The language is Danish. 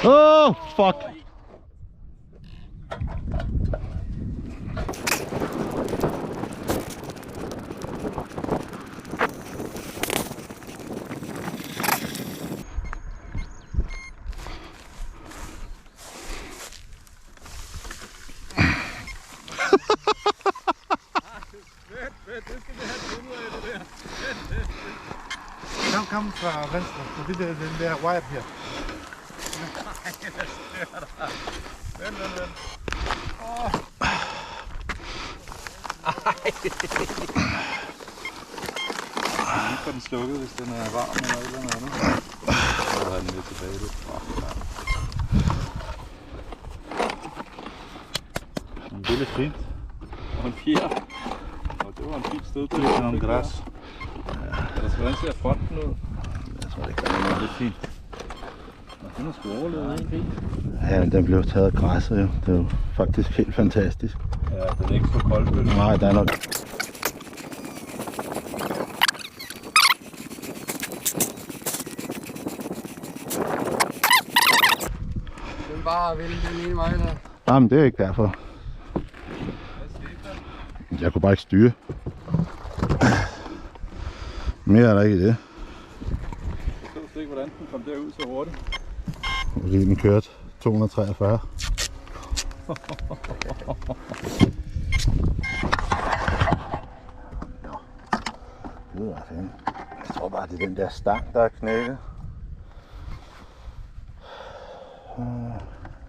Oh, fuck. Kom fra venstre, så det er den der wire her. Vent. Lige få den slukket, hvis den er varm eller et eller andet. Så har den lidt tilbage lidt. En lille fint. Og en fjer. Og det var en fint sted. Det er sådan noget græs. Altså, hvordan ser fronten ud? Jeg tror, det gør noget lidt fint. Den har sgu overlevet helt fint. Ja, men den blev taget af græsset jo. Det er jo faktisk helt fantastisk. Ja, den er ikke så kold. Nej, der er nok. Den bare vil den ene vej der. Jamen, det er ikke derfor. Jeg kunne bare ikke styre. Mere er der ikke i det. Jeg forstår ikke, hvordan den kom derud så hurtigt. Fordi den kørte 243. Det var fint. Jeg tror bare, det er den der stang, der er knækket.